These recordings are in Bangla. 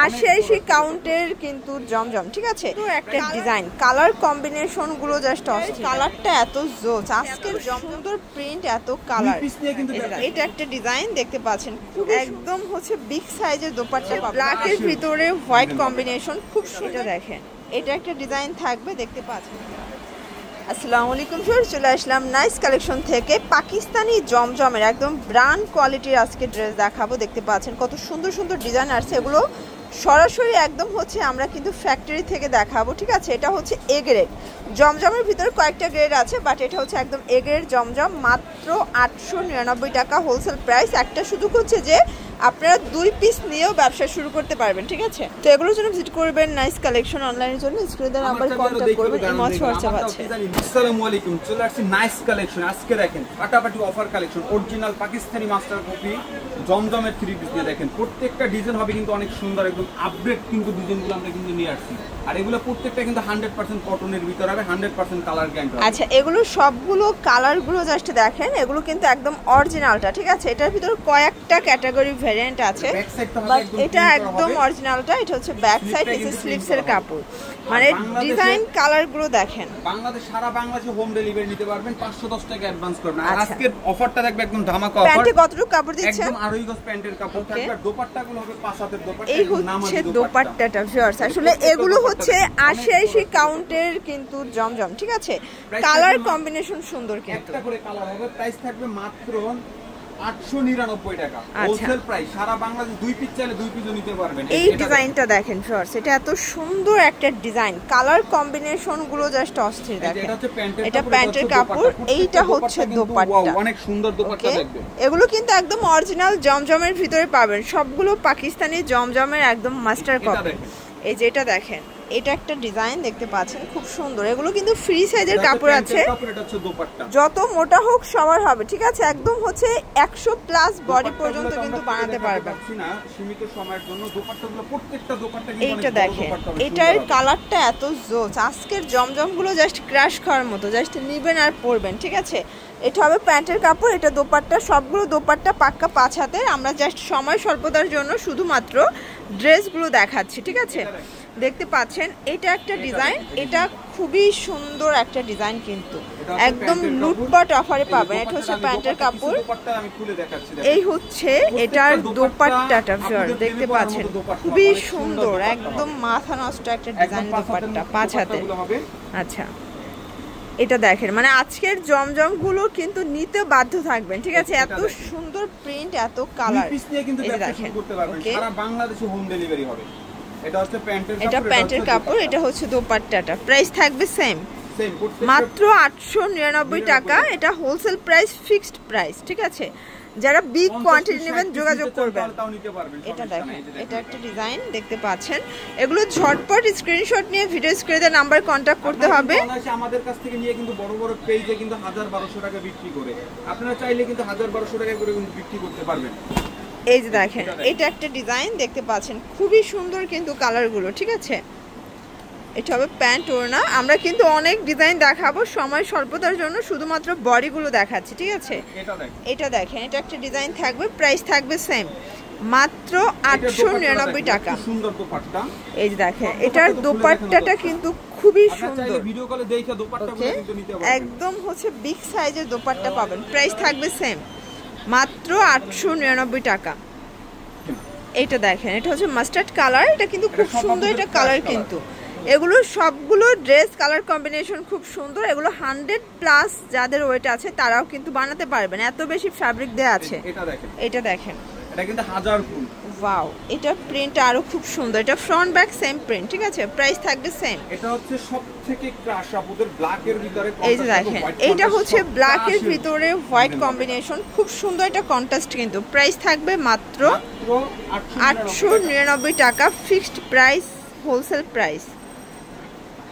88 কাউন্টের কিন্তু জমজম, ঠিক আছে। তো একটা ডিজাইন, কালার কম্বিনেশন গুলো জাস্ট অস্থির, কালারটা এত জোস, আজকের সুন্দর প্রিন্ট, এত কালার। এটা একটা ডিজাইন দেখতে পাচ্ছেন, একদম হচ্ছে বিগ সাইজের দোপাট্টা, ব্ল্যাক এর ভিতরে হোয়াইট কম্বিনেশন, খুব সুন্দর। দেখেন এটা একটা ডিজাইন থাকবে, দেখতে পাচ্ছেন। আসসালামু আলাইকুম ভিউয়ার্স, চলে আসলাম নাইস কালেকশন থেকে পাকিস্তানি জমজমের একদম ব্র্যান্ড কোয়ালিটির আজকে ড্রেস দেখাবো। দেখতে পাচ্ছেন কত সুন্দর সুন্দর ডিজাইন আসছে, এগুলো সরাসরি একদম হচ্ছে আমরা কিন্তু ফ্যাক্টরি থেকে দেখাবো, ঠিক আছে। এটা হচ্ছে এ গ্রেড জমজমের ভিতরে কয়েকটা গ্রেড আছে, বাট এটা হচ্ছে একদম এ গ্রেড জমজম, মাত্র 899 টাকা হোলসেল প্রাইস। একটা সুযোগ হচ্ছে যে আপনারা 2 পিস নিয়েও ব্যবসা শুরু করতে পারবেন, ঠিক আছে। তো এগুলোর জন্য ভিজিট করবেন নাইস কালেকশন, অনলাইনের জন্য স্ক্রিনে নাম্বার কন্টাক্ট করবেন, ইমোজ হোয়াটসঅ্যাপ আছে। আসসালামু আলাইকুম, চলে আসছি নাইস কালেকশন। আজকে দেখেন ফাটাফাটি offer collection, original Pakistani master copy জমজমের 3 পিস নিয়ে দেখেন। প্রত্যেকটা ডিজাইন হবে কিন্তু অনেক সুন্দর, একদম আপডেট কিন্তু ডিজাইনগুলো আমরা কিন্তু নিয়ে আসছি। আর এগুলো প্রত্যেকটা কিন্তু 100% কটনের ভিতর হবে, 100% কালার গ্যারান্টি। আচ্ছা, এগুলো সবগুলো কালারগুলো জাস্ট দেখেন, এগুলো কিন্তু একদম অরিজিনালটা, ঠিক আছে। এটার ভিতর কয়েকটা ক্যাটাগরি ভেরিয়েন্ট আছে, বাট এটা একদম অরিজিনালটা। এটা হচ্ছে ব্যাক সাইড, এটা স্লিভস এর কাপড়, মানে ডিজাইন কালারগুলো দেখেন। বাংলাদেশ, সারা বাংলাদেশে হোম ডেলিভারি নিতে পারবেন, 510 টাকা অ্যাডভান্স করবেন। আর আজকের অফারটা দেখবে একদম ধামাকা অফার। প্যান্টে কতটুকু কাপড় দিচ্ছেন? একদম 2.5 গজ প্যান্টের কাপড় থাকবে, আর দোপাট্টাগুলো হবে 5 হাতের দোপাট্টা। এই হচ্ছে দোপাট্টাটা ভিউয়ার্স, আসলে এগুলো হচ্ছে 88 কাউন্টের কিন্তু জমজম, ঠিক আছে। কালার কম্বিনেশন সুন্দর, কিন্তু একটা করে কালার হবে। প্রাইস থাকবে মাত্র 899 টাকা হোলসেল প্রাইস। সারা বাংলাদেশ 2 পিস চাইলে 2 পিসও নিতে পারবেন। এই ডিজাইনটা দেখেন ভিউয়ার্স, এটা এত সুন্দর একটা ডিজাইন, কালার কম্বিনেশন গুলো জাস্ট অস্থির। দেখেন এটা প্যান্টের কাপড়, এইটা হচ্ছে দোপাট্টা, অনেক সুন্দর দোপাট্টা দেখবেন। এগুলো কিন্তু একদম অরিজিনাল জমজমের ভিতরে পাবেন, সবগুলো পাকিস্তানি জমজমের একদম মাস্টার কপি। এই যে এটা দেখেন, এটা একটা ডিজাইন দেখতে পাচ্ছেন, খুব সুন্দর। এগুলো কিন্তু ফ্রি সাইজের কাপড় আছে, যত মোটা হোক সবার হবে, ঠিক আছে। একদম হচ্ছে 100 প্লাস বডি পর্যন্ত কিন্তু বানাতে পারবেন। সীমিত সময়ের জন্য দোপাট্টাগুলো, প্রত্যেকটা দোপাট্টা কিন্তু এইটা দেখেন, এটার কালারটা এত জোস, আজকের জমজমগুলো জাস্ট ক্রাশ খাওয়ার মতো, জাস্ট নেবেন আর পরবেন, ঠিক আছে। এটা হবে প্যান্টের কাপড়, এটা দোপাট্টা, সবগুলো দোপাট্টা পাক্কা 5 হাতের। আমরা জাস্ট সময় স্বল্পতার জন্য শুধুমাত্র ড্রেসগুলো দেখাচ্ছি, ঠিক আছে। দেখতে পাচ্ছেন এটা একটা ডিজাইন, এটা খুবই সুন্দর একটা ডিজাইন, কিন্তু একদম লুটপাট অফারে পাবেন। এটা হচ্ছে প্যান্টের কাপড়, এই হচ্ছে এটার দোপাট্টাটা দেখতে পাচ্ছেন, খুবই সুন্দর, একদম মাথা নষ্ট একটা ডিজাইন দোপাট্টা, 5 হাতের। আচ্ছা, এটা দেখেন, মানে আজকের জমজম গুলো কিন্তু নিতে বাধ্য থাকবেন, ঠিক আছে। এত সুন্দর প্রিন্ট, এত কালার, এটা দেখেন। সারা বাংলাদেশে হোম ডেলিভারি হবে। এটা হচ্ছে প্যান্টের কাপড়, এটা প্যান্টের কাপড়, এটা হচ্ছে দোপাট্টাটা। প্রাইস থাকবে সেম, মাত্র 899 টাকা। এটা হোলসেল প্রাইস, ফিক্সড প্রাইস, ঠিক আছে। যারা বিগ কোয়ান্টিটি নেবেন যোগাযোগ করবেন। এটা দেখেন, এটা একটা ডিজাইন দেখতে পাচ্ছেন। এগুলো ঝটপট স্ক্রিনশট নিয়ে ভিডিও স্ক্রিনে নাম্বার কন্টাক্ট করতে হবে। আমাদের কাছ থেকে নিয়ে কিন্তু বড় বড় পেজে কিন্তু 1000-1200 টাকা বিক্রি করে, আপনারা চাইলে কিন্তু 1000-1200 টাকা করে কিন্তু বিক্রি করতে পারবেন। এই যে দেখেন, এটা একটা ডিজাইন দেখতে পাচ্ছেন, খুবই সুন্দর কিন্তু কালারগুলো, ঠিক আছে। এটা হবে প্যান্ট, ওড়না। আমরা কিন্তু অনেক ডিজাইন দেখাবো, সময় স্বল্পতার জন্য শুধুমাত্র বডিগুলো দেখাচ্ছি, ঠিক আছে। এটা দেখেন, এটা একটা ডিজাইন থাকবে, প্রাইস থাকবে সেম, মাত্র 899 টাকা। সুন্দর দোপাট্টা, এই যে দেখেন, এটার দোপাট্টাটা কিন্তু খুবই সুন্দর, ভিডিও কলে দেখে দোপাট্টাগুলো কিন্তু নিতে পারবেন। একদম হচ্ছে বিগ সাইজের দোপাট্টা পাবেন, প্রাইস থাকবে সেম, মাত্র 899 টাকা। এটা দেখেন, এটা হচ্ছে মাস্টার্ড কালার, এটা কিন্তু খুব সুন্দর, এটা কালার কিন্তু এগুলো সবগুলো ড্রেস কালার কম্বিনেশন খুব সুন্দর। এগুলো 100 প্লাস যাদের ওয়েট আছে তারাও কিন্তু বানাতে পারবেন, এত বেশি ফ্যাব্রিক দেয়া আছে। এটা দেখেন, এটা কিন্তু 1000 ফুল। ওয়াও, এটা প্রিন্ট আরো খুব সুন্দর, এটা ফ্রন্ট ব্যাক সেম প্রিন্ট, ঠিক আছে। প্রাইস থাকবে সেম। এটা হচ্ছে সবথেকে ক্রাশ আপুদের ব্ল্যাক এর ভিতরে, এই যে দেখেন, এটা হচ্ছে ব্ল্যাক এর ভিতরে হোয়াইট কম্বিনেশন, খুব সুন্দর, এটা কন্ট্রাস্ট কিন্তু। প্রাইস থাকবে মাত্র 899 টাকা, ফিক্সড প্রাইস, হোলসেল প্রাইস।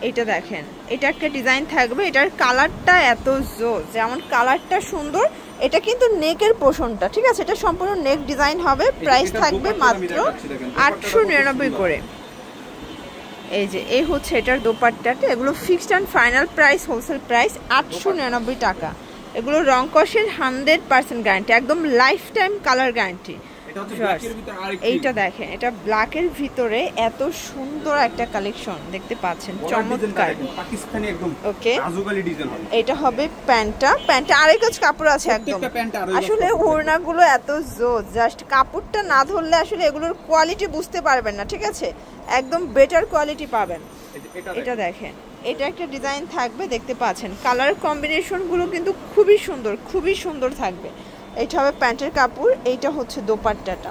এটা দেখেন, এটা একটা ডিজাইন থাকবে, এটার কালারটা এত জোস, যেমন কালারটা সুন্দর। এটা কিন্তু নেকের পোর্শনটা, ঠিক আছে, এটা সম্পূর্ণ নেক ডিজাইন হবে। প্রাইস থাকবে মাত্র 899 করে। এই যে এই হচ্ছে এটার দোপাট্টাটা, এগুলো fixed and final price, wholesale price 899 টাকা। এগুলো রং কষের 100% গ্যারান্টি, একদম লাইফ টাইম কালার গ্যারান্টি। এইটা দেখেন, এটা ব্ল্যাকের ভিতরে এত সুন্দর একটা কালেকশন দেখতে পাচ্ছেন, চমৎকার পাকিস্তানি একদম ওকে। আজুগালি ডিজাইন হবে। এটা হবে প্যান্টটা আড়াই গজ কাপড় আছে একদম। আসলে ওড়নাগুলো এত জোস, জাস্ট কাপড়টা না ধরলে আসলে এগুলোর কোয়ালিটি বুঝতে পারবেন না, ঠিক আছে, একদম বেটার কোয়ালিটি পাবেন। এটা দেখেন, এটা একটা ডিজাইন থাকবে দেখতে পাচ্ছেন, কালার কম্বিনেশন গুলো কিন্তু খুবই সুন্দর থাকবে। এটা হবে প্যান্টের কাপড়, এইটা হচ্ছে দোপাট্টাটা।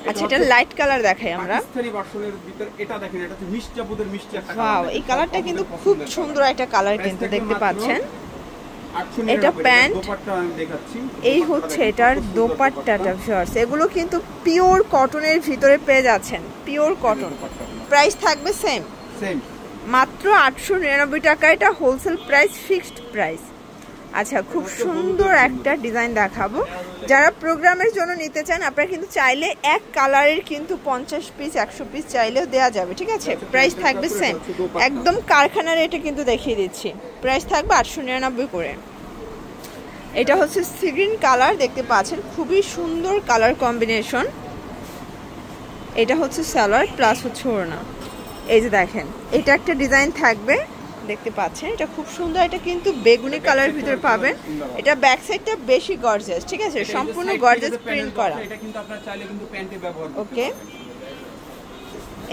আচ্ছা, এটা লাইট কালার দেখাই আমরা। পাকিস্তানি ভার্সনের ভিতর এটা দেখেন, এটা হচ্ছে মিষ্টি আপুদের মিষ্টি একটা কালার। ওয়াও, এই কালারটা কিন্তু খুব সুন্দর একটা কালার কিন্তু দেখতে পাচ্ছেন। এটা প্যান্ট, দোপাট্টা আমি দেখাচ্ছি। এই হচ্ছে এটার দোপাট্টাটা ভিউয়ার্স, এগুলো কিন্তু পিওর কটনের ভিতরে পেয়ে যাচ্ছেন, পিওর কটন। প্রাইস থাকবে সেম মাত্র 899 টাকা। এটা হোলসেল প্রাইস, ফিক্সড প্রাইস। আচ্ছা, খুব সুন্দর একটা ডিজাইন দেখাবো, যারা প্রোগ্রামের জন্য নিতে চান আপনারা কিন্তু চাইলে এক কালারের কিন্তু 50 পিস 100 পিস চাইলেও দেওয়া যাবে, ঠিক আছে। প্রাইস থাকবে সেম, একদম কারখানার রেটে কিন্তু দেখিয়ে দিচ্ছি। প্রাইস থাকবে 899 করে। এটা হচ্ছে সি গ্রিন কালার দেখতে পাচ্ছেন, খুবই সুন্দর কালার কম্বিনেশন। এটা হচ্ছে সালোয়ার প্লাস হচ্ছে ওড়না। এই যে দেখেন, এটা একটা ডিজাইন থাকবে দেখতে পাচ্ছেন, এটা খুব সুন্দর। এটা কিন্তু বেগুনি কালার ভিতরে পাবেন। এটা ব্যাক সাইডটা বেশি গর্জিয়াস, ঠিক আছে, সম্পূর্ণ গর্জিয়াস প্রিন্ট করা। এটা কিন্তু আপনারা চাইলে কিন্তু প্যান্টে ব্যবহার করতে ওকে।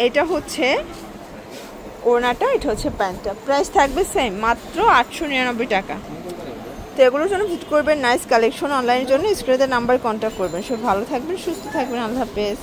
এটা হচ্ছে ওড়নাটা, এটা হচ্ছে প্যান্টটা। প্রাইস থাকবে সেম মাত্র 899 টাকা। তো এগুলোর জন্য ভিজিট করবেন নাইস কালেকশন। অনলাইনের জন্য স্ক্রিনে নাম্বার কন্ট্যাক্ট করবেন। সব ভালো থাকবেন, সুস্থ থাকবেন, আল্লাহ হাফেজ।